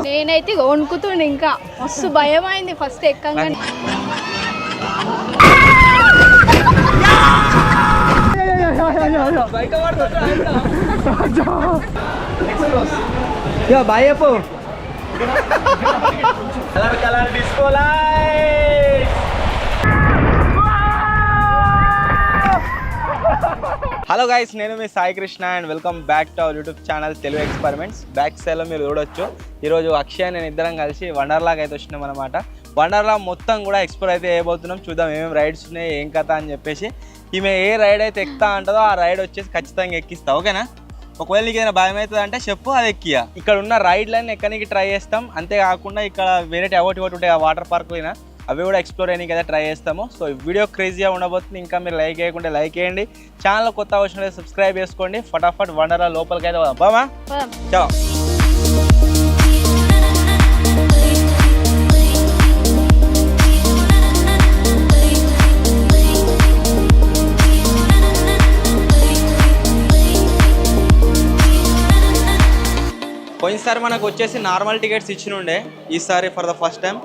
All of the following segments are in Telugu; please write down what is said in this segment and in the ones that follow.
నేనైతే వణుకుతుండే, ఇంకా మస్తు భయం అయింది ఫస్ట్ ఎక్కగానే. బాయ్ చెప్పు. Colour colour disco light. Hello guys, నేను మీ Sai Krishna and welcome back to our YouTube channel Telugu experiments. Back సైడ్లో మీరు చూడొచ్చు, ఈరోజు అక్షయ్ నేను ఇద్దరం కలిసి వండర్లాకి అయితే వచ్చినాం అనమాట. వండర్లా మొత్తం కూడా ఎక్స్ప్లోర్ అయితే వేయబోతున్నాం. చూద్దాం ఏమేమి రైడ్స్ ఉన్నాయి, ఏం కథ అని చెప్పేసి. ఈమె ఏ రైడ్ అయితే ఎక్కుతా అంటుందో ఆ రైడ్ వచ్చేసి ఖచ్చితంగా ఎక్కిస్తా, ఓకేనా? ఒకవేళ నీకు ఏదైనా భయం అవుతుంది అంటే చెప్పు, అది ఎక్కియా. ఇక్కడ ఉన్న రైడ్లన్నీ ఎక్కడానికి ట్రై చేస్తాం. అంతేకాకుండా ఇక్కడ వేరే ఒకటి ఉంటాయి, ఆ వాటర్ పార్క్ పోయినా అవి కూడా ఎక్స్ప్లోర్ చేయడానికి అయితే ట్రై చేస్తాము. సో ఈ వీడియో క్రేజీగా ఉండబోతుంది. ఇంకా మీరు లైక్ చేయకుంటే లైక్ చేయండి, ఛానల్ కొత్త వచ్చిన సబ్స్క్రైబ్ చేసుకోండి. ఫటాఫట్ వండర్లా లోపలికి అయితే బామా చలో. పోయినసారి మనకు వచ్చేసి నార్మల్ టికెట్స్ ఇచ్చినుండే, ఈసారి for the first time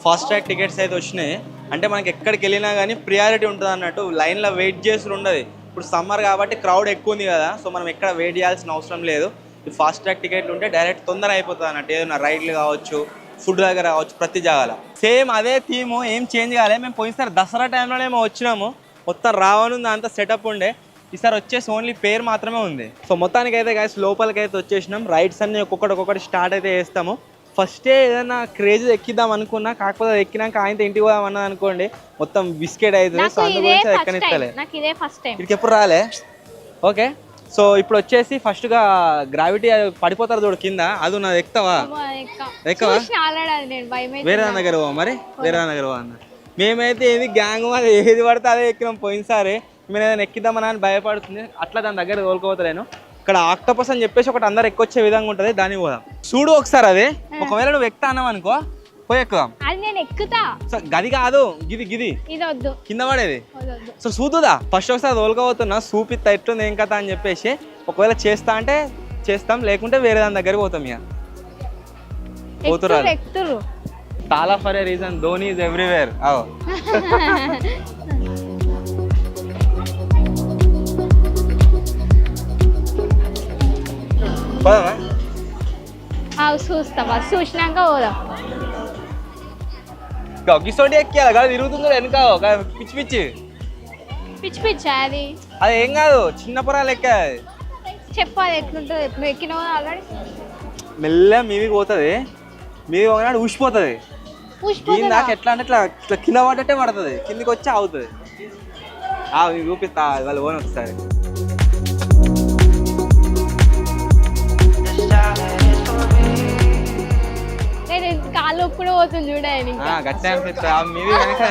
fast track tickets అయితే వచ్చినాయి. అంటే మనకి ఎక్కడికి వెళ్ళినా కానీ ప్రియారిటీ ఉంటుంది అన్నట్టు, లైన్లో వెయిట్ చేసి ఉండదు. ఇప్పుడు సమ్మర్ కాబట్టి క్రౌడ్ ఎక్కువ ఉంది కదా, సో మనం ఎక్కడ వెయిట్ చేయాల్సిన అవసరం లేదు. ఈ ఫాస్ట్ ట్రాక్ టికెట్లు ఉంటే డైరెక్ట్ తొందర అయిపోతుంది అన్నట్టు. ఏదైనా రైడ్లు కావచ్చు, ఫుడ్ దగ్గర కావచ్చు, ప్రతి జాగాల సేమ్ అదే థీము, ఏం చేంజ్ కాలేదు. మేము పోయినసారి దసరా టైంలోనే మేము వచ్చినాము, మొత్తం రావనుంది అంత సెటప్ ఉండే. ఈసారి వచ్చేసి ఓన్లీ పేరు మాత్రమే ఉంది. సో మొత్తానికి అయితే గైస్ లోపలికి అయితే వచ్చేసినాం. రైడ్స్ అన్ని ఒక్కొక్కటి స్టార్ట్ అయితే చేస్తాము. ఫస్టే ఏదైనా క్రేజ్ ఎక్కిద్దాం అనుకున్నా, కాకపోతే అది ఎక్కినాక ఆయనతో ఇంటికి పోదాం అన్నది అనుకోండి, మొత్తం బిస్కెట్ అవుతుంది. సో అందుగురించి ఎక్కనిస్తలే, ఇక్కడికి ఎప్పుడు రాలే. ఓకే, సో ఇప్పుడు వచ్చేసి ఫస్ట్గా గ్రావిటీ పడిపోతారు చూడు కింద, అది నాది ఎక్కుతావా? ఎక్కవా? వేరే దాని దగ్గర పోవా? మరి వేరే దాని దగ్గర పోవా అన్న. మేమైతే ఏది గ్యాంగ్ అది ఏది పడితే అదే ఎక్కినాం. పోయినసారి మేము ఏదైనా ఎక్కిద్దామని అని భయపడుతుంది, అట్లా దాని దగ్గర తోలుకోవట్లేను. ఇక్కడ ఆక్టోపస్ అని చెప్పేసి ఒకటి అందరు ఎక్కొచ్చే విధంగా ఉంటుంది, దానికి పోదాం. చూడు ఒకసారి అది, ఒకవేళ నువ్వు ఎక్కుతా అన్నావు అనుకో, పోయి ఎక్కుదాం. సో గది కాదు, గిది కింద పడేది. సో చూద్దా ఫస్ట్ ఒకసారి తోలుకోబోతున్నా, చూపిస్తా ఎట్లుంది ఏం కథ అని చెప్పేసి. ఒకవేళ చేస్తా అంటే చేస్తాం, లేకుంటే వేరే దాని దగ్గర పోతాం. ఇక పోతున్నారు టాలా for a reason, Dhoni is everywhere. చూసినాక పోదాం. గిసోటి ఎక్కియాలి కదా, తిరుగుతుందో వెనుక పిచ్చి పిచ్చి పిచ్చి పిచ్చా అది? అది ఏం కాదు, చిన్న పొరాలు ఎక్కాలి. చెప్పాలి ఎట్లుంటుంది. ఎప్పుడు ఎక్కినావు ఆల్రెడీ. మెల్లగా మీదికి పోతుంది, మీది పోయినాడు ఊసిపోతుంది. దాకా ఎట్లా అంటే ఇట్లా ఇట్లా కింద పడ్డట్టే పడుతుంది, కిందికి వచ్చి ఆగుతుంది. చూపిస్తా వాళ్ళు పోని ఒకసారి. కాళ్ళు కూడా పోతుంది చూడండి, గట్టి అనిపిస్తా మీది వెనక.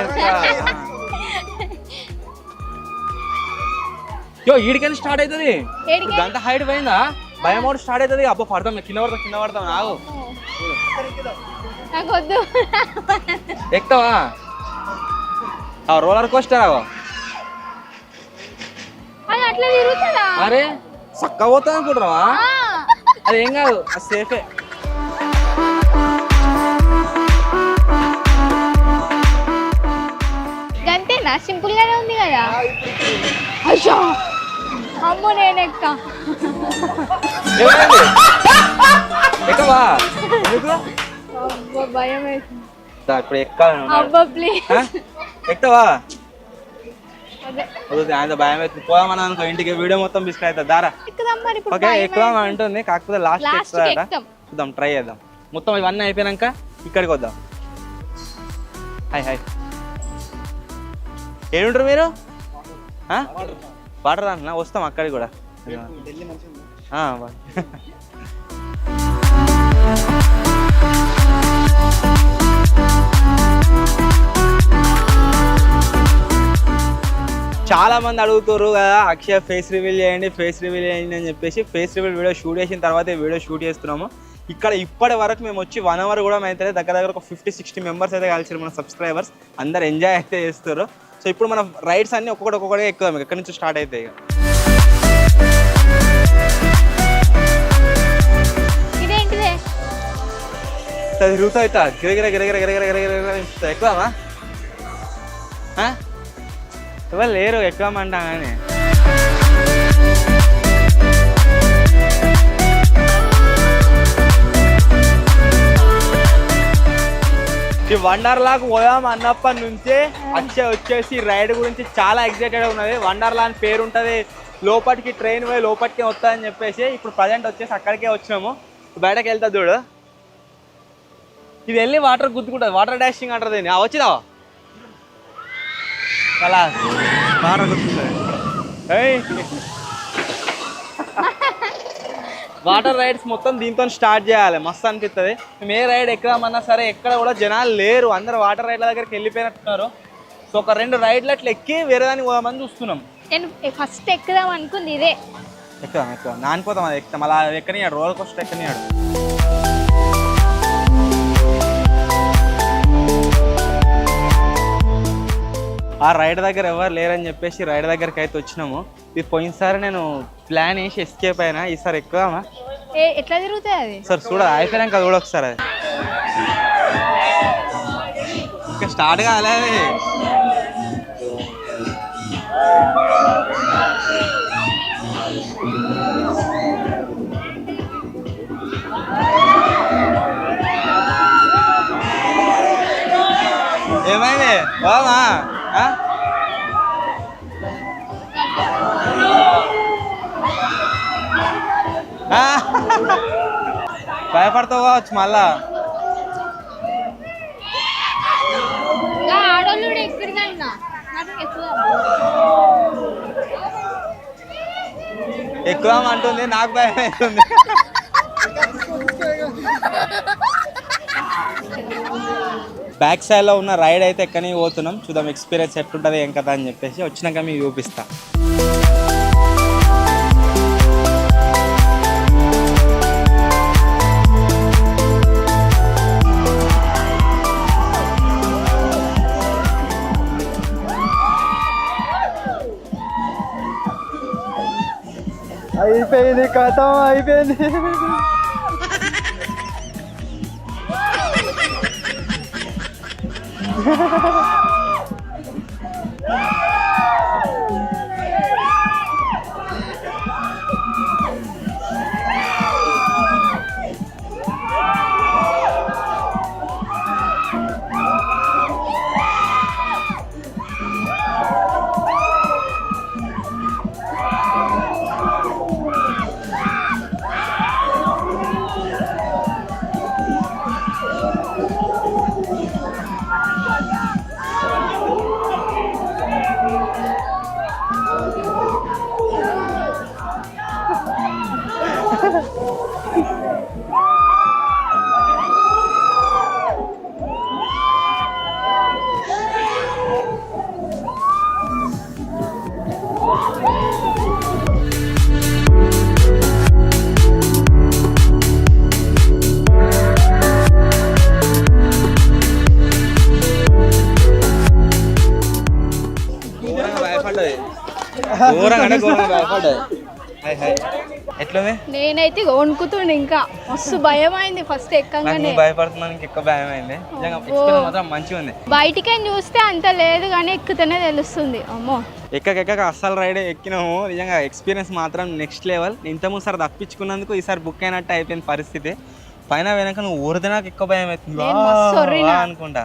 ఈడికైనా స్టార్ట్ అవుతుంది, గంట హైట్ పోయిందా భయం ఒకటి స్టార్ట్ అవుతుంది. అబ్బో పడతాం, కింద పడతాం. నాకు వద్దు, ఎక్కుతావా? రోలర్ కోస్టర్ అవో, అది అట్లా తిరుగుతుందా? అరే చక్క పోతుంది అనుకుంటున్నావా? అది ఏం కాదు, అది సేఫే. అంతేనా, సింపుల్ గానే ఉంది కదా. అయ్యో అమ్మో, నేను ఎక్కా. ఎక్కవా? భయం వేసింది. ఇప్పుడు ఎక్కాలి. అబ్బా ప్లీజ్ ఎక్కుతావా? ఆయన భయం అవుతుంది. పోదామని అనుకో, ఇంటికి వీడియో మొత్తం బిస్కెట్ అవుతుంది. దారా ఓకే ఎక్కుదాం అంటుంది, కాకపోతే లాస్ట్ ఎక్కుతాడ. చూద్దాం, ట్రై చేద్దాం. మొత్తం ఇవన్నీ అయిపోయినాక ఇక్కడికి వద్దాం. హాయ్ ఏడుంటారు మీరు? వాటర్ అన్న వస్తాం అక్కడికి కూడా. చాలా మంది అడుగుతారు కదా, అక్షయ్ ఫేస్ రివీల్ చేయండి అని చెప్పేసి. ఫేస్ రివీల్ వీడియో షూట్ చేసిన తర్వాత వీడియో షూట్ చేస్తున్నాము. ఇక్కడ ఇప్పటి వరకు మేము వచ్చి 1 hour కూడా అయితే దగ్గర ఒక 50-60 మెంబర్స్ అయితే కలిసి మన సబ్స్క్రైబర్స్ అందరు ఎంజాయ్ అయితే చేస్తారు. సో ఇప్పుడు మన రైడ్స్ అన్ని ఒక్కొక్కటి ఎక్కుదాం, ఎక్కడి నుంచి స్టార్ట్ అవుతాయి. ఇదేంటిదే ఇట్లా తిరుగుతా ఇట్లా గిరగిర గిరగిర గిరగిర గిరగిర ఎక్కువమా ఎవరు లేరు ఎక్కువమంటా కానీ ఈ వండర్లాకు పోదాం అన్నప్పటి నుంచే వచ్చేసి రైడ్ గురించి చాలా ఎక్సైటెడ్ ఉన్నది. వండర్లా అని పేరు ఉంటుంది, లోపలికి ట్రైన్ పోయి లోపలికి వస్తుందని చెప్పేసి ఇప్పుడు ప్రజెంట్ వచ్చేసి అక్కడికే వచ్చినాము. బయటకు వెళ్తా చూడు, ఇది వెళ్ళి వాటర్ గుద్దుకుంటుంది, వాటర్ డాషింగ్ అంటారు దీన్ని. వచ్చినావా అలా వాటర్ గుర్తుంది. వాటర్ రైడ్స్ మొత్తం దీంతో స్టార్ట్ చేయాలి, మస్తు అనిపిస్తుంది. మేము ఏ రైడ్ ఎక్కదామన్నా సరే ఎక్కడ కూడా జనాలు లేరు, అందరు వాటర్ రైడ్ల దగ్గరికి వెళ్ళిపోయినట్టున్నారు. సో ఒక 2 రైడ్లు అట్లా ఎక్కి వేరే దానికి పోదామని చూస్తున్నాం. నేను ఫస్ట్ ఎక్కుదాం అనుకుంది ఇదే. ఎక్కుదాం నానిపోతాం, అది ఎక్కుతాం. అలా ఎక్కనియాడు, రోలర్ కోస్టర్ ఎక్కనియాడు. ఆ రైడ్ దగ్గర ఎవరు లేరని చెప్పేసి రైడ్ దగ్గరికి అయితే వచ్చినాము. ఇది పోయినసారి నేను ప్లాన్ వేసి ఎస్కేప్ అయినా, ఈసారి ఎక్కుదామా? ఎట్లా తిరుగుతుంది అది? సార్ చూడ అయిపోయినాక చూడ ఒకసారి. అది ఇంకా స్టార్ట్ కాలేదు. ఏమైంది బామా? భయపడతావు కావచ్చు మళ్ళా. ఎక్కుదాం అంటుంది, నాకు భయం అవుతుంది. బ్యాక్ సైడ్లో ఉన్న రైడ్ అయితే ఎక్కడికి పోతున్నాం, చూద్దాం ఎక్స్పీరియన్స్ ఎట్లుంటుంది ఏం కదా అని చెప్పేసి వచ్చినాక మీకు చూపిస్తా. అయిపోయింది, కథం అయిపోయింది. ఎట్లా నేనైతే వణుకుతుండే, ఇంకా మస్తు భయం అయింది ఫస్ట్ ఎక్కగానే. భయపడుతున్నాను, ఎక్కువ భయం అయింది. మాత్రం మంచిగా ఉంది. బయటికి చూస్తే అంత లేదు కానీ ఎక్కుతూనే తెలుస్తుంది. అమ్మో ఎక్కక అస్సలు రైడ్ ఎక్కినాము. నిజంగా ఎక్స్పీరియన్స్ మాత్రం నెక్స్ట్ లెవెల్. ఇంతకుముందు తప్పించుకున్నందుకు ఈసారి బుక్ అయినట్టు అయిపోయింది పరిస్థితి. పైన వెనక నువ్వు ఊరితే నాకు ఎక్కువ భయం అవుతుంది అనుకుంటా.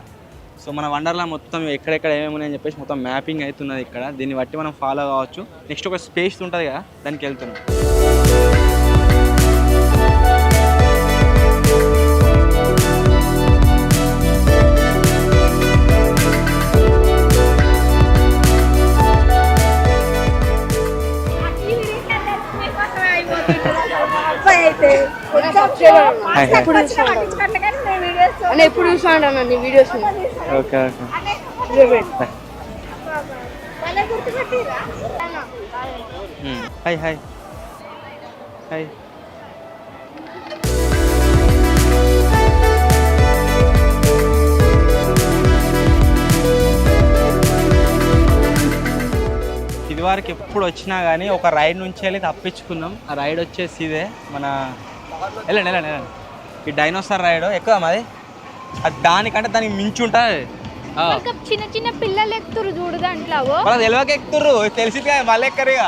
సో మన వండర్లా మొత్తం ఎక్కడెక్కడ ఏమేమి అని చెప్పేసి మొత్తం మ్యాపింగ్ అవుతున్నది ఇక్కడ. దీన్ని బట్టి మనం ఫాలో కావచ్చు. నెక్స్ట్ ఒక స్పేస్ ఉంటుంది కదా, దానికి వెళ్తున్నాం. ఎప్పుడు చూసాను videos. Okay okay hi hi hi. ఇదివరకు ఎప్పుడు వచ్చినా కానీ ఒక రైడ్ నుంచి వెళ్ళి తప్పించుకున్నాం. ఆ రైడ్ వచ్చేసి ఇదే మన వెళ్ళండి ఈ డైనోసార్ రైడ్. ఎక్కువ మాది అది దానికంటే దానికి మించి ఉంటుంది. ఇంకా చిన్న చిన్న పిల్లలు ఎక్కుతురు చూడు దాంట్లో. వాళ్ళకి తెలియక ఎక్కుతుర్రు, తెలిసింది కదా మళ్ళీ ఎక్కరు ఇక.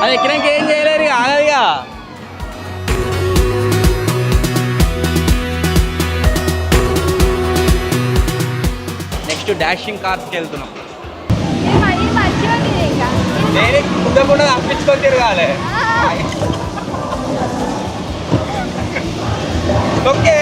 అది ఎక్కినాక ఏం చేయలేరు ఇక, ఆగదిగా. నెక్స్ట్ డాషింగ్ కార్స్కి వెళ్తున్నాం. నేనే కుదరకుండా తప్పించుకొని తిరగాలి. ఓకే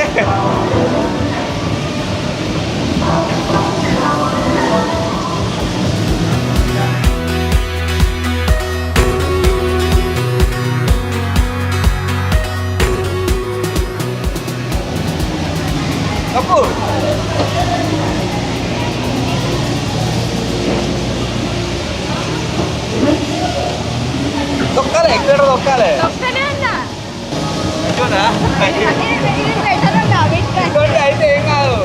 తప్పు దొక్కాలి, ఎక్కడ దొక్కాలి అయితే ఏం కాదు.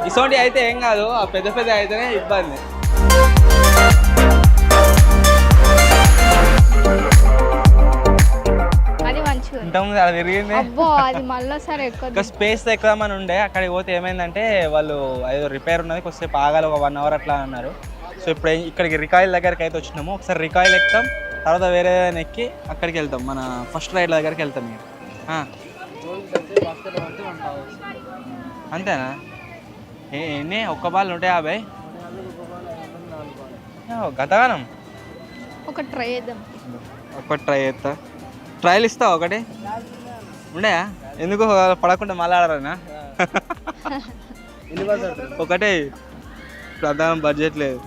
ఇసోంటి అయితే ఏం కాదు, ఆ పెద్ద పెద్ద అయితేనే ఇబ్బంది. ఇంతకుముందు అలా తిరిగింది. ఇంకా స్పేస్ ఎక్కుదామని ఉండే, అక్కడికి పోతే ఏమైందంటే వాళ్ళు ఏదో రిపేర్ ఉన్నది, కొద్దిసేపు ఆగాలి, ఒక 1 అవర్ అట్లా అన్నారు. సో ఇప్పుడు ఇక్కడికి రికాయిల్ దగ్గరికి అయితే వచ్చినాము. ఒకసారి రికాయిల్ ఎక్కుతాం, తర్వాత వేరే ఎక్కి అక్కడికి వెళ్తాం, మన ఫస్ట్ రైడ్ దగ్గరికి వెళ్తాం. మీరు అంతేనా? ఎన్ని ఒక్క బాల్ 150 గతగానం. ఒక ట్రై చేస్తా. ట్రయల్ ఇస్తావు ఒకటి ఉండయా? ఎందుకు పడకుండా మళ్ళీ ఆడరానా? ఒకటే ప్రధాన బడ్జెట్ లేదు.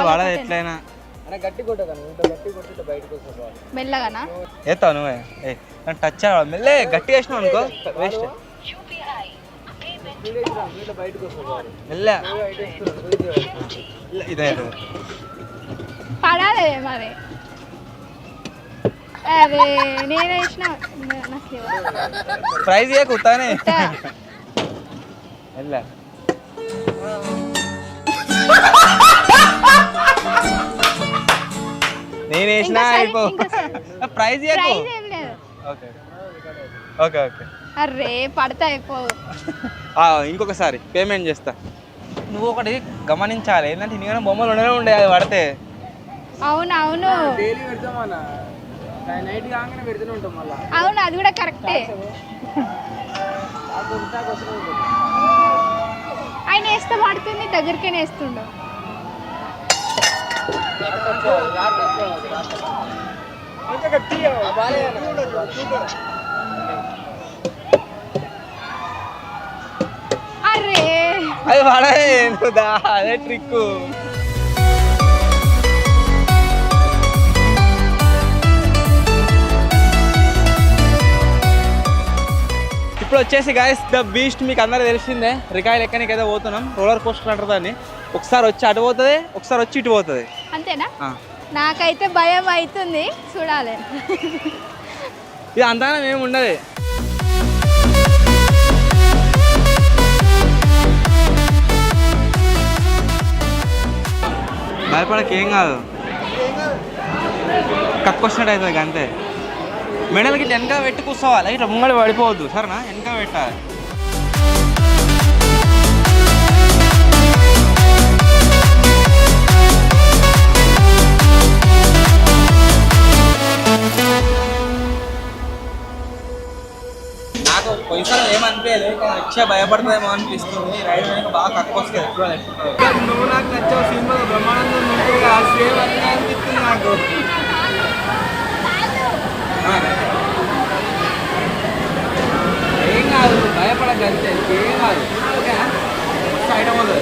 వాడదు ఎట్లయినా ఎత్తావు నువ్వే. టచ్ మెల్లే గట్టిగా వేసినావు అనుకో వేస్ట్. మెల్లే ఇదే పడాలి మరి. అరే నేను వేసిన ప్రైజ్ కూతానే వెళ్ళా. నేను వేసిన ప్రైజ్ ఓకే ఓకే ఓకే. అరే పడతా అయిపో. ఇంకొకసారి పేమెంట్ చేస్తా. నువ్వు ఒకటి గమనించాలి, ఏంటంటే ఇన్ని బొమ్మలు ఉండనే ఉండే అది పడితే. అవునవును అవును, అది కూడా కరెక్టే. ఆయన వేస్తే పడుతుంది, దగ్గరికైనా వేస్తుండవు. అరే అది పడే అదే ట్రిక్. ఇప్పుడు వచ్చేసి గాయస్ ద బీస్ట్ మీకు అందరూ తెలిసిందే. రికాయిల్ ఎక్కడికి అయితే పోతున్నాం, రోలర్ కోస్టర్ అంటారు దాన్ని. ఒకసారి వచ్చి అటు పోతుంది, ఒకసారి వచ్చి ఇటు పోతుంది. అంతేనా? నాకైతే భయం అవుతుంది, చూడాలి. ఇది అంతగానం ఏమి ఉండదు. భయపడక ఏం కాదు, కక్కొచ్చినట్టు అవుతుంది అంతే. మెడలకి వెనక పెట్టి కూర్చోవాలి, ఇట్లా ముంగడి పడిపోవద్దు సరేనా, వెనక పెట్టాలి. నాకు పైసలు ఏమనిపించలేదు, కానీ వచ్చే భయపడుతుందేమో అనిపిస్తుంది. రైడ్ వెనక బాగా కక్కు వస్తుంది. నువ్వు నాకు నచ్చావు, సినిమా బ్రహ్మానందం సేమ్ అన్నీ అనిపిస్తుంది నాకు. ఏం కాదు, భయపడగలితే ఏం కాదు. ఓకేనా? సైడ్ అవ్వదు.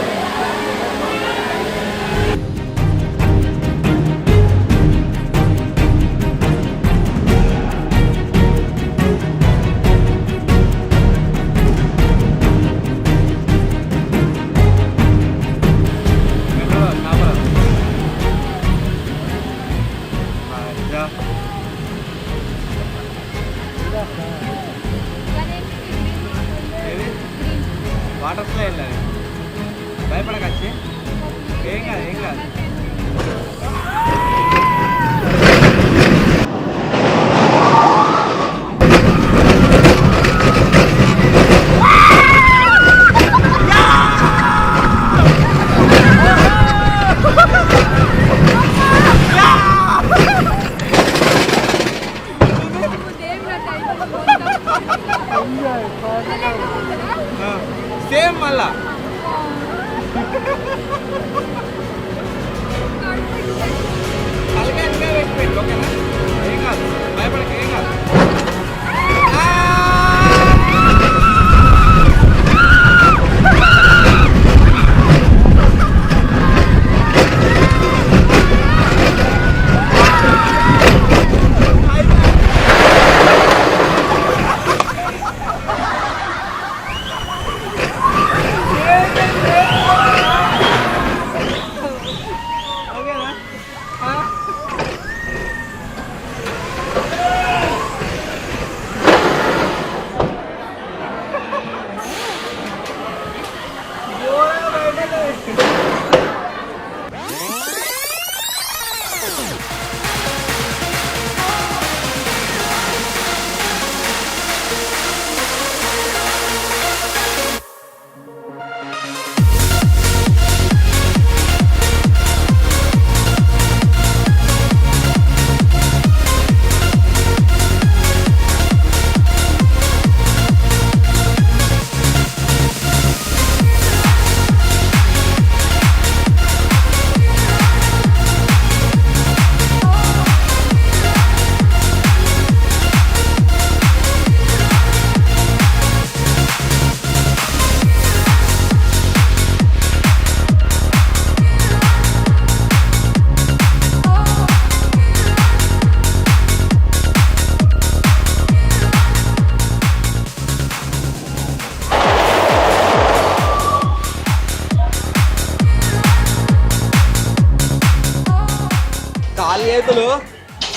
చేతులు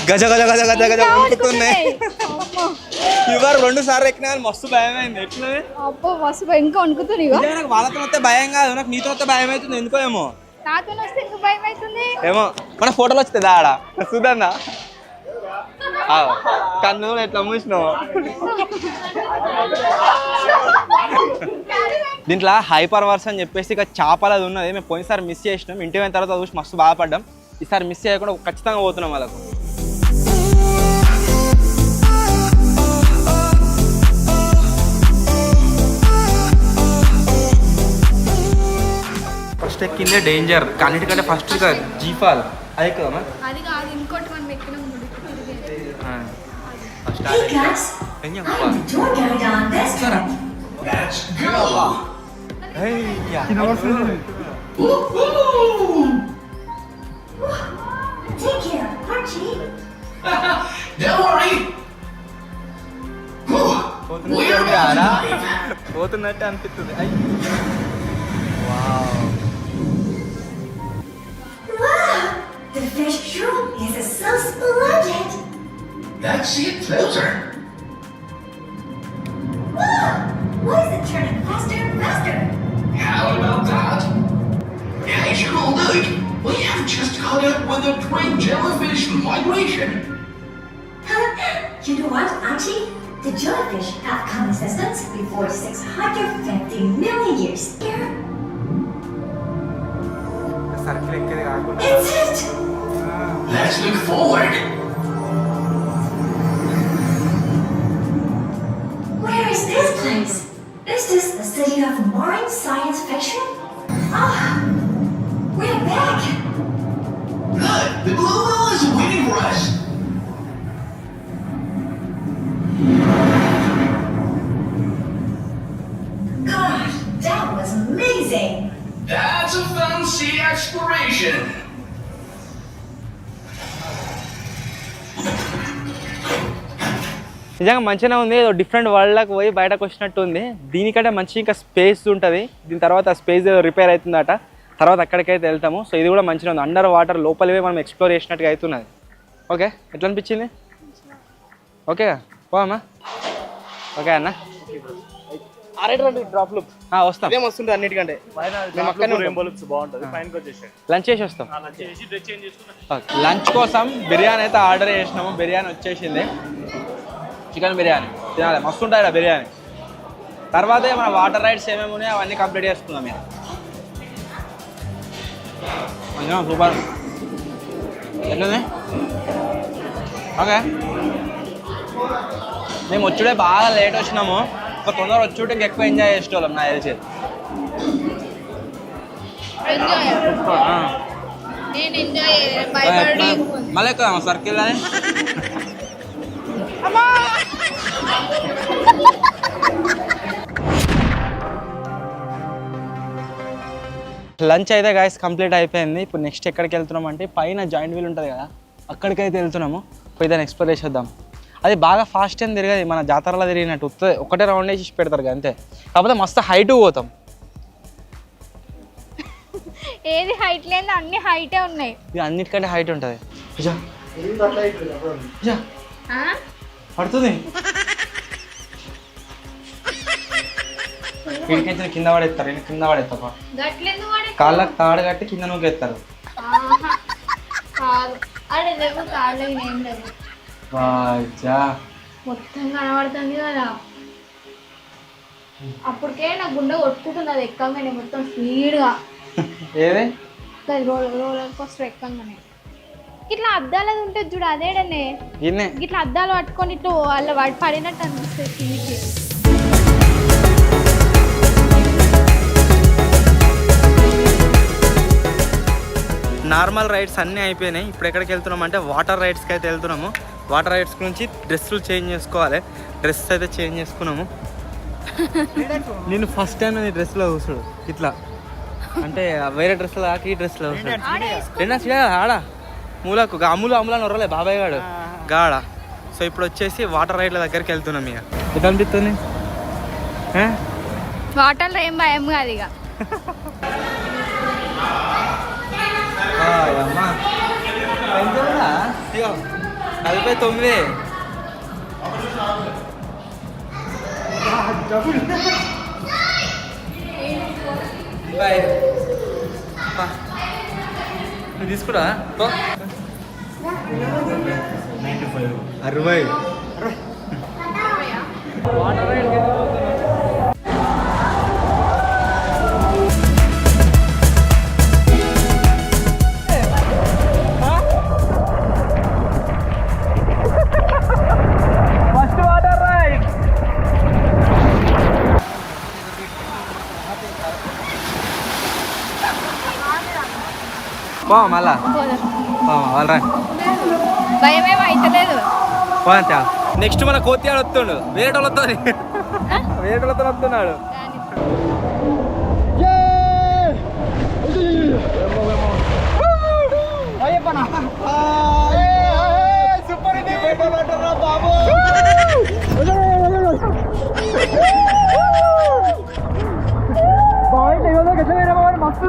గజ గజ గజ గజ గజ వణుకుతున్నాయి. ఇవారు 2 సార్లు ఎక్కినా మస్తు భయం అయింది. ఎట్లా అబ్బో మస్తు ఇంకా వణుకుతుంది. నాకు వాళ్ళతో వస్తే భయం కాదు, నాకు నీతో వస్తే భయం అవుతుంది. ఎందుకో ఏమో నాతో వస్తే ఇంకా భయం అవుతుంది. ఏమో మన ఫోటోలు వస్తుంది ఆడ చూద్దా కన్ను ఎట్లా మూసినావు. దీంట్లో హైపర్ వర్స్ అని చెప్పేసి ఇక చేపలు అది ఉన్నది. మేము పోయినసారి మిస్ చేసినాం. ఇంటి అయిన తర్వాత చూసి మస్తు బాధపడ్డాం. ఈసారి మిస్ చేయకుండా ఖచ్చితంగా పోతున్నాం వాళ్ళకు. ఫస్ట్ ఎక్కిందే డేంజర్, అన్నిటికంటే ఫస్ట్ జీఫాల్ అది కదా. అది కాదు ఇంకోటి మనం ఎక్కినాం Hey guys, enjoy going down this time. Let's go! Take care, Archie. Don't worry! We're gonna పోతున్నట్టు అనిపిస్తుంది. Wow, the fish room is so splendid. Let's see it closer. Wow, why is it turning faster and faster? How about that? Hey, cool dude, we have just caught up with the great jellyfish migration. You know what, Archie? The jellyfish have come existence before 650 million years. Here, it's it. Let's look forward. Where is this place? Is this the city of marine science fiction? Ah, we're back. Look, the blue whale is waiting for us. God, that was amazing. That's a fancy exploration. నిజంగా మంచిగా ఉంది. ఏదో డిఫరెంట్ వరల్డ్లోకి పోయి బయటకు వచ్చినట్టు ఉంది. దీనికంటే మంచి ఇంకా స్పేస్ ఉంటుంది. దీని తర్వాత స్పేస్ ఏదో రిపేర్ అవుతుందట, తర్వాత అక్కడికైతే వెళ్తాము. సో ఇది కూడా మంచిగా ఉంది. అండర్ వాటర్ లోపలివే మనం ఎక్స్ప్లోర్ చేసినట్టుగా అవుతున్నది. ఓకే, ఎట్లా అనిపించింది? ఓకే పోమా. ఓకే అన్న డ్రాప్లు వస్తాం. వస్తుంది అన్నిటికంటే లంచ్ చేసి వస్తాం. లంచ్ కోసం బిర్యానీ అయితే ఆర్డర్ చేసినాము. బిర్యానీ వచ్చేసింది, చికెన్ బిర్యానీ తినాలి. మస్తు ఉంటుంది బిర్యానీ. తర్వాత మన వాటర్ రైడ్స్ ఏమేమి ఉన్నాయో అవన్నీ కంప్లీట్ చేసుకుందాం. మీరు మంచిగా సూపర్ ఎట్లుంది? ఓకే, మేము వచ్చుడే బాగా లేట్ వచ్చినాము. ఒక తొందర వచ్చుంటే ఇంకెక్కువ ఎంజాయ్ చేసేవాళ్ళం నాకు తెలిసి. మళ్ళీ ఎక్కువ సర్కిల్ అని లంచ్ అయితే గాయస్ కంప్లీట్ అయిపోయింది. ఇప్పుడు నెక్స్ట్ ఎక్కడికి వెళ్తున్నాం అంటే పైన జాయింట్ వీల్ ఉంటుంది కదా, అక్కడికైతే వెళ్తున్నాము. పోయి దాన్ని ఎక్స్ప్లోర్ చేసేద్దాం. అది బాగా ఫాస్ట్ అని తిరగదు, మన జాతరలో తిరిగినట్టు ఒకటే రౌండ్ వేసి పెడతారు అంతే. కాకపోతే మస్తు హైట్ పోతాం. ఏది హైట్ లేదు, అన్ని హైటే ఉన్నాయి. ఇది అన్నిటికంటే హైట్ ఉంటుంది. పడుతుంది వీడికైతే కింద పడేస్తారు. కింద పడేస్తా కాళ్ళకి తాడు కట్టి కింద నూకెత్తారు. మొత్తం కనబడుతుంది కదా. అప్పటికే నా గుండె కొట్టుకుంటుంది అది ఎక్కగానే మొత్తం స్పీడ్గా. ఏది రోలర్ కోస్టర్ ఎక్కగానే ఇట్లా అద్దాలది ఉంటుంది చూడు, అదేడనే ఇట్లా అద్దాలు పట్టుకొని ఇట్లా వాళ్ళ వాడి పడినట్టు అనిపిస్తుంది కిందికి. నార్మల్ రైడ్స్ అన్నీ అయిపోయినాయి. ఇప్పుడు ఎక్కడికి వెళ్తున్నాం అంటే వాటర్ రైడ్స్కి అయితే వెళ్తున్నాము. వాటర్ రైడ్స్ గురించి డ్రెస్సులు చేంజ్ చేసుకోవాలి. డ్రెస్ అయితే చేంజ్ చేసుకున్నాము. నేను ఫస్ట్ టైం నీ డ్రెస్లో కూర్చుడు ఇట్లా అంటే వేరే డ్రెస్లో కాక ఈ డ్రెస్లో కూర్చుడు. రెండా ఆడ మూలకు అమ్ములు నొరలే బాబాయ్ గాడు గాడ. సో ఇప్పుడు వచ్చేసి వాటర్ రైడ్ల దగ్గరికి వెళ్తున్నాం. ఇక ఎట్లా అనిపిస్తుంది? వాటర్లో ఏం భయం కాదు ఇక. అమ్మా అయిపోయి 9. బాయ్ నువ్వు తీసుకురా 60. Water ride first water ride. మళ్ళా వాళ్ళరా భయమేమో అవుతలేదు. నెక్స్ట్ మన కోతియాడు వస్తుండు, వేరేటోళ్ళతో వస్తున్నాడు. బాబు మస్తు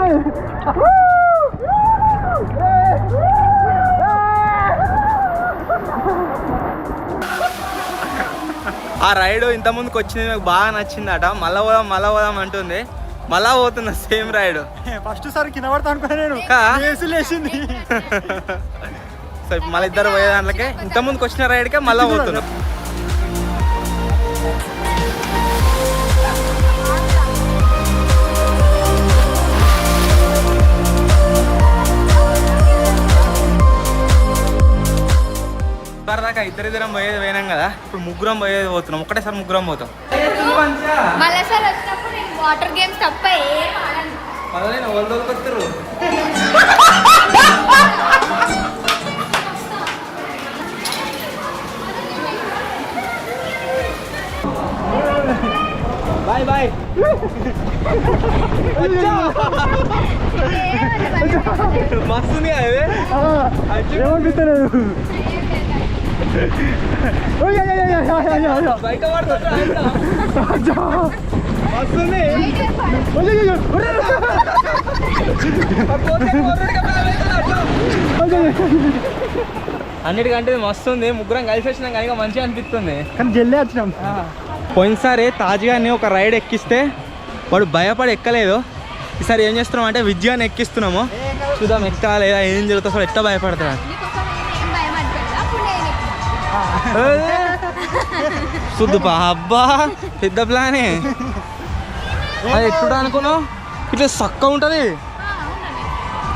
ఆ రైడ్ ఇంత ముందుకు వచ్చింది నాకు బాగా నచ్చిందట. మళ్ళా పోదాం అంటుంది. మళ్ళా పోతున్నా సేమ్ రైడ్. ఫస్ట్ సారి కింద పడతా అనుకున్నా నేను. లేచింది. సో ఇప్పుడు మళ్ళీ ఇద్దరు పోయే దాంట్లోకే ఇంత ముందుకు వచ్చిన రైడ్కే మళ్ళా పోతున్నా. దాకా ఇద్దరిద్దరం పోయేది పోయినాం కదా, ఇప్పుడు ముగ్గురం పోయేది పోతున్నాం. ఒకటేసారి ముగ్గురం పోతాం. మళ్ళీ సార్ వచ్చినప్పుడు నేను వాటర్ గేమ్స్ తప్ప ఏం ఆడను. మళ్ళీ వాళ్ళు కొత్తరు బాయ్ బాయ్. మస్తుంది ఏమనిపిస్తలేదు. బయట వస్తుంది. అన్నిటికంటే మస్తుంది. ముగ్గురం కలిసి వచ్చినాం కానీ మంచిగా అనిపిస్తుంది. కానీ జల్లే వచ్చినాం. పోయినసారి తాజ్గాని ఒక రైడ్ ఎక్కిస్తే వాడు భయపడి ఎక్కలేదు. ఈసారి ఏం చేస్తున్నాం అంటే విజయాన్ని ఎక్కిస్తున్నాము. చూద్దాం ఎక్కాలి లేదా ఏం జరుగుతుంది, అసలు ఎట్లా భయపడతాడు. చూద్దుపా అబ్బా పెద్ద ప్లానే. అది ఎట్టుడా అనుకున్నావు, ఇట్లా చక్క ఉంటుంది.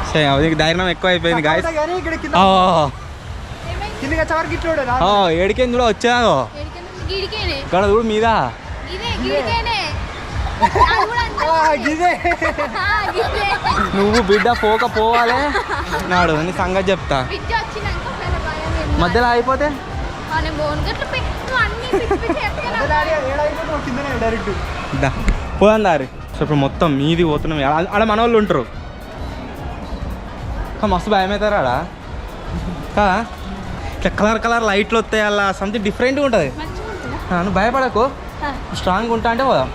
సరే అది ధైర్యం ఎక్కువ అయిపోయింది గాయస్. ఏడికేం కూడా వచ్చాను ఇక్కడ చూడు మీద. నువ్వు బిడ్డ పోవాలి నాడు నీ సంగతి చెప్తా. మధ్యలో అయిపోతే పోదాం దారి. సో ఇప్పుడు మొత్తం మీది పోతున్నాం. ఆడ మన వాళ్ళు ఉంటారు. మస్తు భయం అవుతారు ఆడ కదా. ఇట్లా కలర్ లైట్లు వస్తాయి, అలా సంథింగ్ డిఫరెంట్గా ఉంటుంది. నువ్వు భయపడకు, స్ట్రాంగ్ ఉంటా అంటే పోదాం.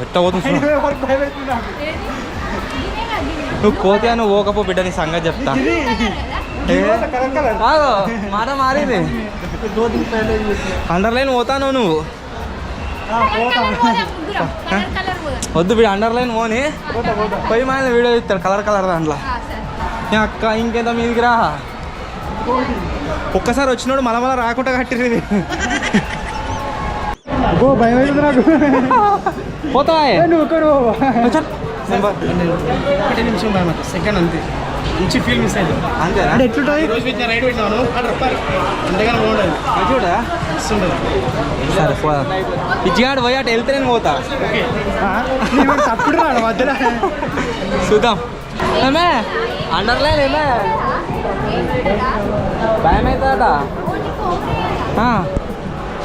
ఎట్లా పోతుంది నువ్వు కోతే నువ్వు పోకపో బిడ్డ నీ సంగతి చెప్తా. మాట మారింది. అండర్లైన్ పోతాను నువ్వు. వద్దు బిడ్డ అండర్లైన్ పోని పోయి మన వీడియో ఇస్తాడు కలర్ దాంట్లో. అక్క ఇంకెంత మీదికి రా. ఒక్కసారి వచ్చినోడు మళ్ళా రాకుండా కట్టిరు. భయం అవుతుంది నాకు. పోతావా నిమిషం సెకండ్ అంతే. మంచి ఫీల్ మిస్ అయింది అంతే. అంటే ఎట్లుంటుంది రోజు పెట్టిన రైడ్ పెట్టినాను అంతేగాని బాగుండదు. చూడా సరే పోదా. ఇచ్చిగాడు పోయి అటు వెళ్తే నేను పోతా. తప్పుడు రాడు మధ్యలో. చూద్దాం. ఏమే అండర్లైన్ ఏమే భయం అవుతుందట.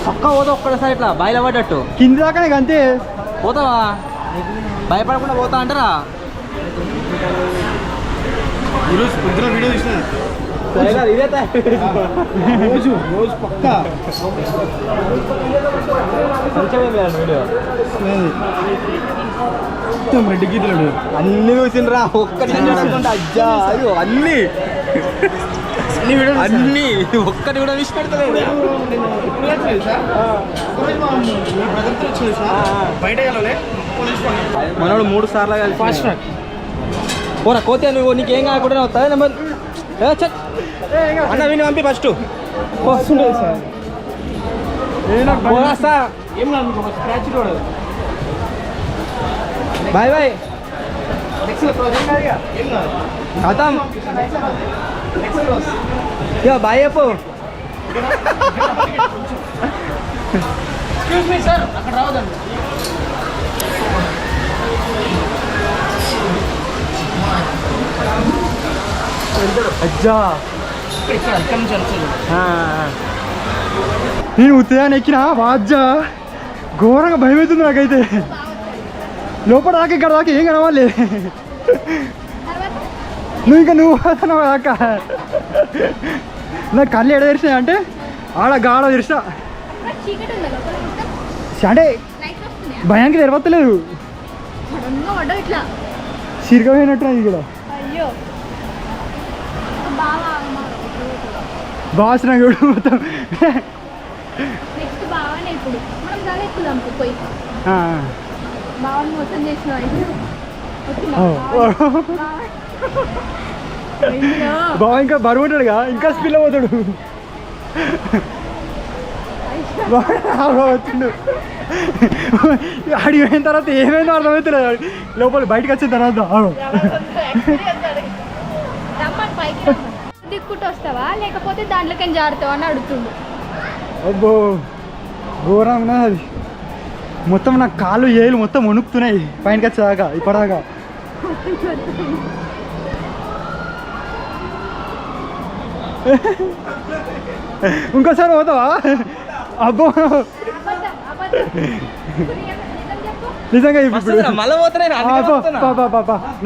పక్క పోతా ఒక్కడసారి ఇట్లా బయలు పడ్డట్టు కింది దాకా అంతే. పోతావా? భయపడకుండా పోతా అంటారా? ఈరోజు పొద్దున వీడియో తీసిన ఇదే రోజు పక్కా వీడియో రెడ్డి గీతలు అన్ని చూసిండ్రా. ఒక్కటి అజ్జా అయ్యో అన్ని అన్ని వీడియోలు అన్ని ఒక్కటి కూడా మిస్ పెడతలేడు. బయట వెళ్ళలే మనోడు 3 సార్లు కలిసి ఫాస్ట్ ట్రాక్ పోరా కోతే నువ్వు నీకేం కాకుండా అవుతాయి నెంబర్ అన్న విని పంపి ఫస్ట్ వస్తుండదు సార్ పోరాస్తా. ఏం నాకు స్క్రాచ్ కూడా బాయ్ బాయ్ నెక్స్ట్ ప్రాజెక్ట్ కాదుగా ఏం కాదు ఖతం నెక్స్ట్ క్లాస్ ఇక బాయ్ చెప్పు. ఎక్స్క్యూజ్ మీ సార్ అక్కడ రావద్దండి అజ్జా ఇక్కడ నుంచి వచ్చేది నేను ఉత్తయాన్ని ఎక్కిన వాజ్జా ఘోరంగా భయం అవుతుంది నాకైతే. లోపల దాకా ఇక్కడ దాకా ఏం కనవాలి. నువ్వు పోతున్నావు దాక నాకు కళ్ళు ఎడ తెరిచినాయి అంటే ఆడ గాడ తెరిచిన చీకటి ఉందా లోపల మొత్తం? అంటే లైట్లు వస్తున్నాయా? భయానికి తెరవత్తలేదు. సడన్గా పడ్డావు ఇట్లా. సిరిగమైనట్టు ఇది కూడా అయ్యో బాగా బాగా చూడు మొత్తం. నెక్స్ట్ బాగానే ఇప్పుడు మనం చాలా ఎక్కుదాం పోయి ఆ, బాగా మొత్తం చేసిన బాగా ఇంకా బరువు ఉంటాడుగా ఇంకా స్పీడ్ పోతాడు. వచ్చిండు అడిగి పోయిన తర్వాత ఏమైందో అర్థమవుతలేదు. లోపల బయటకు వచ్చిన తర్వాత దిక్కుంటూ వస్తావా లేకపోతే దాంట్లోకి జారుతావా అని అడుగుతుండు. అబ్బో ఘోరంగా అది మొత్తం నా కాళ్ళు ఏళ్ళు మొత్తం వణుకుతున్నాయి పైనకి వచ్చేదాకా ఇప్పటిదాకా. ఇంకోసారి పోతావా? అబ్బో అబద్ధం, అబద్ధం. ఇప్పుడు నిజం చెప్పు. నిజంగా ఇప్పుడు మళ్ళీ పోతున్నా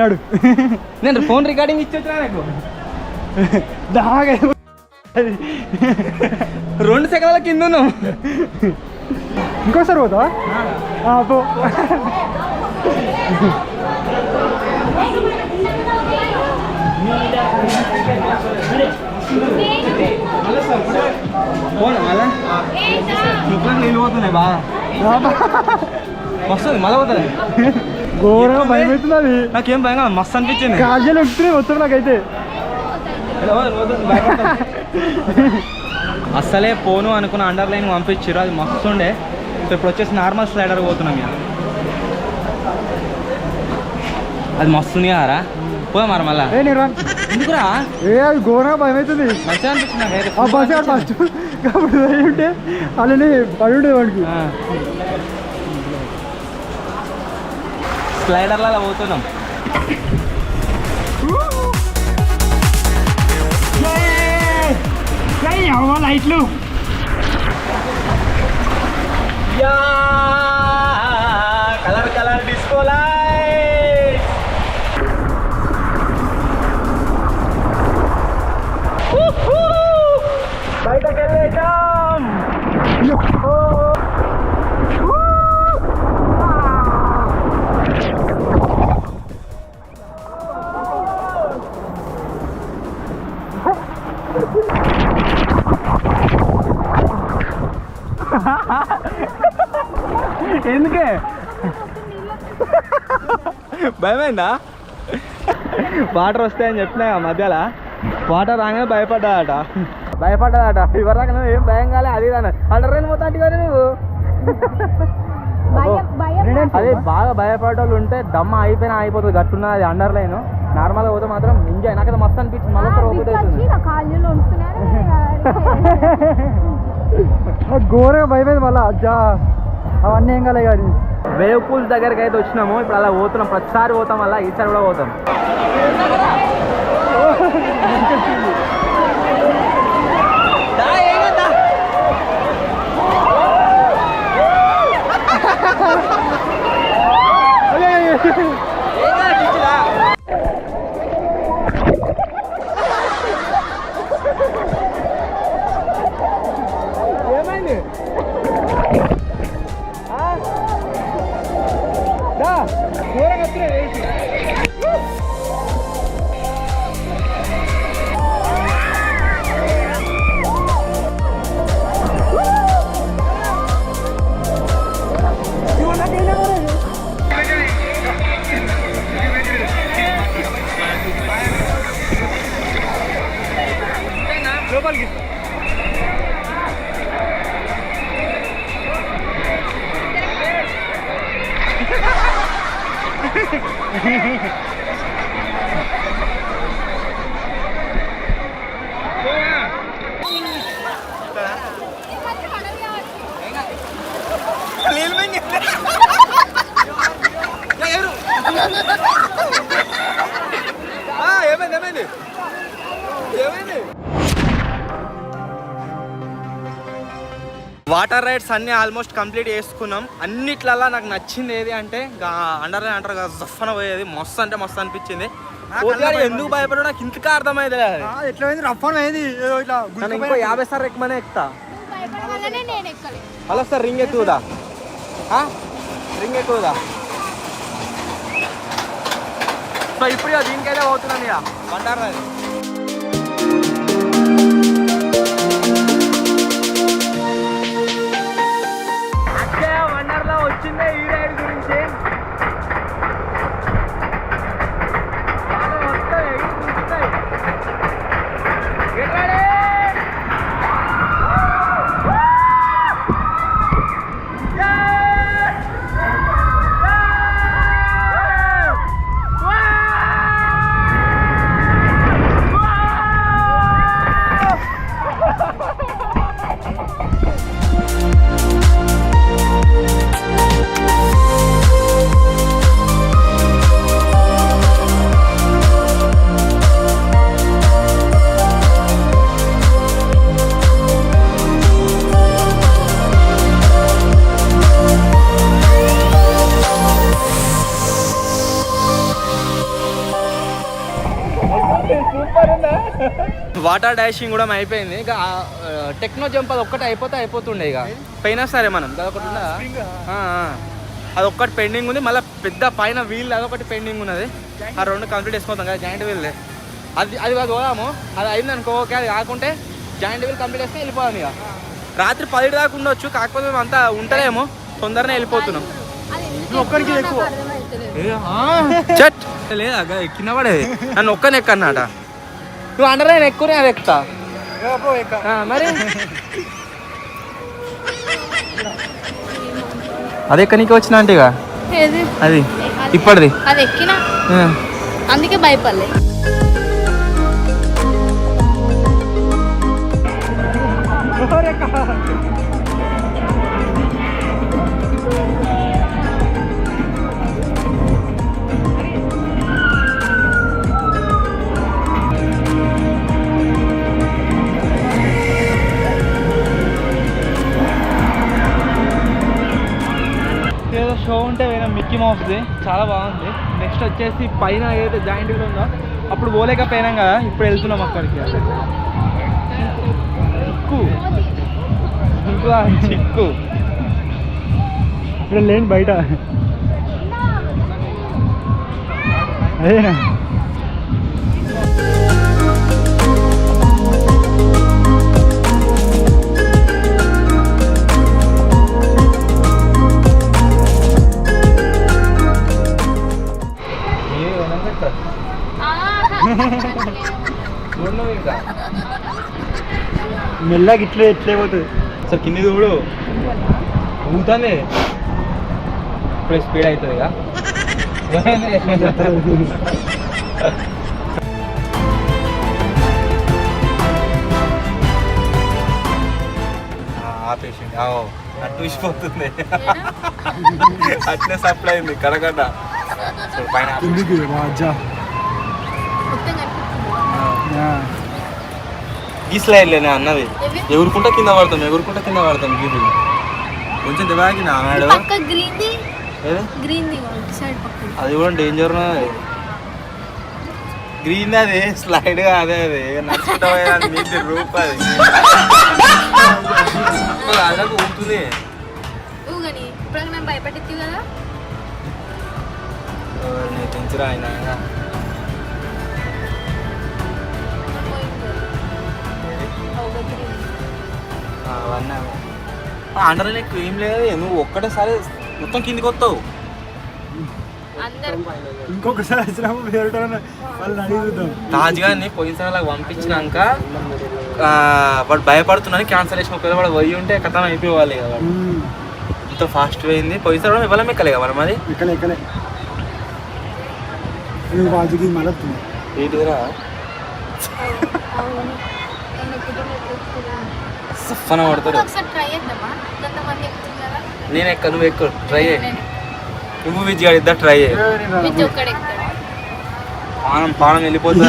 నాడు నేను ఫోన్ రికార్డింగ్ ఇచ్చేస్తున్నా నాకు దాగా 2 సెకండ్ల కింద ఉన్నావు. ఇంకోసారి పోతావా? పో. పోనా మళ్ళా ముక్కలు నీళ్ళు పోతున్నాయి బాగా వస్తుంది మళ్ళీ పోతుంది. ఘోరంగా భయం అవుతుంది అది. నాకేం భయం కాదు మస్తు అనిపించింది. కాజలు ఎక్కుతున్నాయి మొత్తం నాకైతే. అస్సలే పోను అనుకున్న అండర్ లైన్ పంపించారు అది మస్తు ఉండే. ఇప్పుడు వచ్చేసి నార్మల్ స్లైడర్ పోతున్నాం ఇక అది మస్తుంది కదరా పోదా మరి మళ్ళా ఎందుకురా అది ఘోరంగా భయం అవుతుంది. మంచిగా అనిపించింది నాకైతే. ఆ బస్ ఫస్ట్ కాబట్టి ఉంటే అలానే పడి ఉండే వాడికి. స్లైడర్లో అలా పోతున్నాం. లైట్లు కలర్ కలర్ డిస్కో లైట్ బయటకు వెళ్ళేద్దాం. ఎందుకే భయమైందా? వాటర్ వస్తాయని చెప్పినా మధ్యలో వాటర్ రాగానే భయపడ్డాదట ఇవరి దాకా ఏం భయం కాలే అది అండర్ లైన్ మొత్తం అంటే కానీ నువ్వు అదే బాగా భయపడే వాళ్ళు ఉంటే దమ్మ అయిపోతుంది గట్టున్నది అది అండర్ లైన్. నార్మల్గా పోతే మాత్రం ఎంజాయ్ నాకైతే మస్తు అనిపించింది. మళ్ళీ ఘోరంగా భయమైంది మళ్ళా అజ్జా అవన్నీ ఏం కాలే కానీ. వేవ్ పూల్స్ దగ్గరికి అయితే వచ్చినాము. ఇప్పుడు అలా పోతున్నాం. ప్రతిసారి పోతాం వల్ల ఈసారి కూడా పోతాం. ఏమైంది? ఘోరంగా వస్తున్నాయి. వాటర్ రైడ్స్ అన్ని ఆల్మోస్ట్ కంప్లీట్ చేసుకున్నాం. అన్నిట్లల్లా నాకు నచ్చింది ఏది అంటే అండర్ అంటారు కదా, జఫ్ఫన పోయేది మస్తు అంటే మస్తు అనిపించింది. ఎందుకు భయపడ నాకు ఇంతగా అర్థమైంది. ఎట్లా రఫ్ అయింది ఇట్లా ఇంకో 50 సార్లు ఎక్కువనే ఎక్కుతా. హలో సార్, రింగ్ ఎక్కువదా, రింగ్ ఎక్కువదా. సో ఇప్పుడు దీనికైతే పోతున్నాను ఇక వండర్ రైడ్. వండర్లో వచ్చిందే ఈ రైడ్ గురించి. వాటర్ డాషింగ్ కూడా అయిపోయింది. ఇక టెక్నో జంప్ అది ఒక్కటి అయిపోతుండే. ఇక పైన సరే మనం అదొకటి ఉందా, అది ఒక్కటి పెండింగ్ ఉంది. మళ్ళీ పెద్ద పైన వీల్ అదొకటి పెండింగ్ ఉన్నది. ఆ రెండు కంప్లీట్ చేసుకోతాం కదా, జాయింట్ వీల్ అది పోదాము. అది అయింది అనుకో, ఓకే. అది కాకుంటే జాయింట్ వీల్ కంప్లీట్ చేసుకుని వెళ్ళిపోదాం. ఇక రాత్రి 10 దాకా ఉండొచ్చు, కాకపోతే మేము అంతా ఉంటలేమో, తొందరనే వెళ్ళిపోతున్నాం. ఒక్కడికి ఎక్కువ చట్ లేదా కింద పడేది, నన్ను ఒక్కనే ఎక్కన్నట. నువ్వు అండర్ నేను ఎక్కువనే అది ఎక్కుతా మరి. అది ఎక్కడికి వచ్చిన అంటే అది ఇప్పటిది అది ఎక్కినా అందుకే భయపడలే. ఏదో షో ఉంటే వేరే మిక్కీ మౌస్ది చాలా బాగుంది. నెక్స్ట్ వచ్చేసి పైన ఏదైతే జాయింట్ వీల్ ఉందో అప్పుడు పోలేకపోయినాం కదా, ఇప్పుడు వెళ్తున్నాం అక్కడికి. చిక్కు ఇక్కడ లేని బయట అదేనా. మెల్లగా ఇట్లే పోతుంది సార్. కింది చూడు ఊతానే, ఇప్పుడు స్పీడ్ అవుతుంది ఇక. ఆపేసింది, అటు చూసిపోతుంది. అట్నే సప్లై అయింది కడగడ్డ పైన. ఈ స్లైడ్లేనే అన్నది, ఎగురుకుంటా కింద పడతాం గీది కొంచెం దెబ్బకి నాడు. అది కూడా డేంజర్ ఉన్నది. గ్రీన్ అది స్లైడ్ అదే అది నడుచుకుంటా పోయేది రూప్. అది అదకు ఊపుతుంది. భయపడి కదా తెంచురా ఆయన. అండర్ ఎక్కువ ఏం లేదు, నువ్వు ఒక్కటేసారి మొత్తం కిందికి వస్తావు. ఇంకొకసారి వచ్చినప్పుడు తాజ్ గారిని పోయినసారి అలా పంపించినాక వాడు భయపడుతున్నాను క్యాన్సలేషన్. ఒకవేళ వాడు పోయి ఉంటే కథ అయిపోవాలి కదా. వాడు ఎంతో ఫాస్ట్ పోయింది. పోయినసారి కూడా ఇవ్వలేం ఎక్కలే కదా మనం. అది ఎక్కలే వాజుకి మళ్ళీ ఏంటిదిరా సఫన పడతాడు. నేను ఎక్క, నువ్వు ఎక్కువ ట్రై చేయి. నువ్వు విజయ్ గారు ఇద్దరు ట్రై చేయి. పానం వెళ్ళిపోతుంది.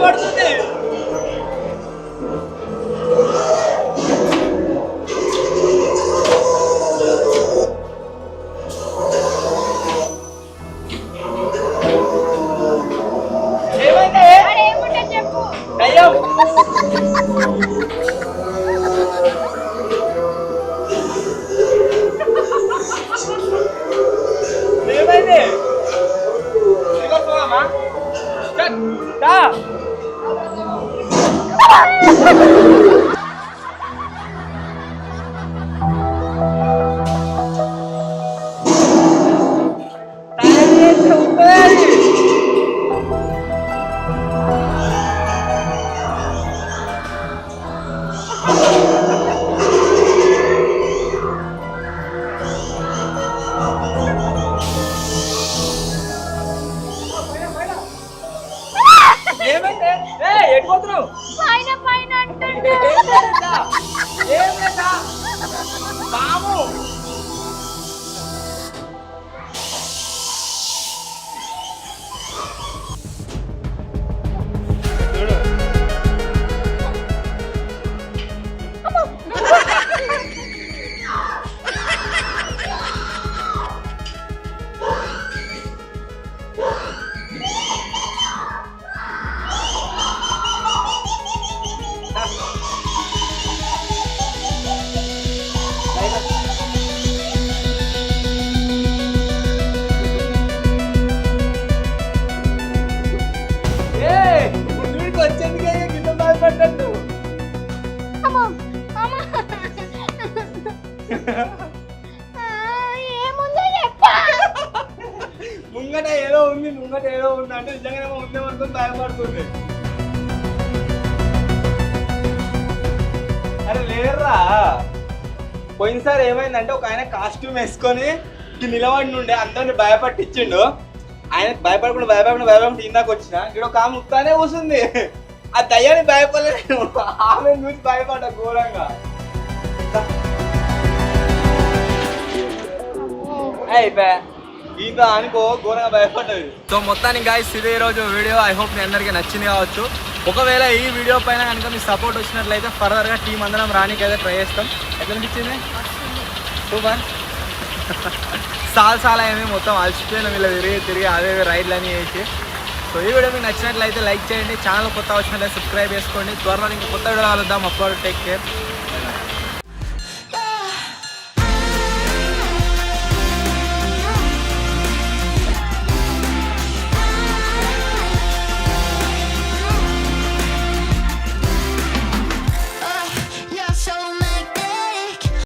భయపడుతుంది. ఏమైంది? వాడు ఏముంటే చెప్పు. దయ్యం. ఏమైంది? దిగొస్తావమ్మా? దా. తయారు చేస్తే ఉంటుంది. ఏమైంది? ఎట్టుపోతున్నావు? పైన పైన అంటుండు. ఏం లేదా? పాము. చూడు. వీడికి వచ్చేందుకే కింద భయపడ్డట్టు. అమ్మో, అమ్మో. ఏముందో చెప్పా. ముంగట ఏదో ఉంది అంటే నిజంగానే ఉందే అనుకుని భయపడుతుంది. అరే లేర్రా, పోయినసారి ఏమైందంటే ఒక ఆయన కాస్ట్యూమ్ వేసుకొని నిలబడి నుండే అందరిని భయపట్టించిండు. ఆయన భయపడకుండా ఇందాక వచ్చిన ఇక్కడ ఒక ఆమె ముక్తానే కూర్చుంది. ఆ దయ్యాన్ని భయపడలేదు, ఆమె చూసి భయపడ్డా ఘోరంగా. అయిపోయా ఇంత అనుకో ఘోరంగా భయపడ్డది. సో మొత్తానికి గాయ్స్ ఇదే రోజు వీడియో. ఐ హోప్ మీ అందరికీ నచ్చింది కావచ్చు. ఒకవేళ ఈ వీడియో పైన కనుక మీ సపోర్ట్ వచ్చినట్లయితే ఫర్దర్గా టీం అందరం రానికి అయితే ట్రై చేస్తాం. ఎట్లా అనిపించింది? సూపర్. చాలా ఏమి మొత్తం అలసిపోయిన వీళ్ళు తిరిగి అదే రైడ్లు అని వేసి. సో ఈ వీడియో మీకు నచ్చినట్లయితే లైక్ చేయండి. ఛానల్ కొత్త వచ్చినట్లయితే సబ్స్క్రైబ్ చేసుకోండి. త్వరలో ఇంకా కొత్త వీడియో కలుద్దాం. అప్పుడు టేక్ కేర్.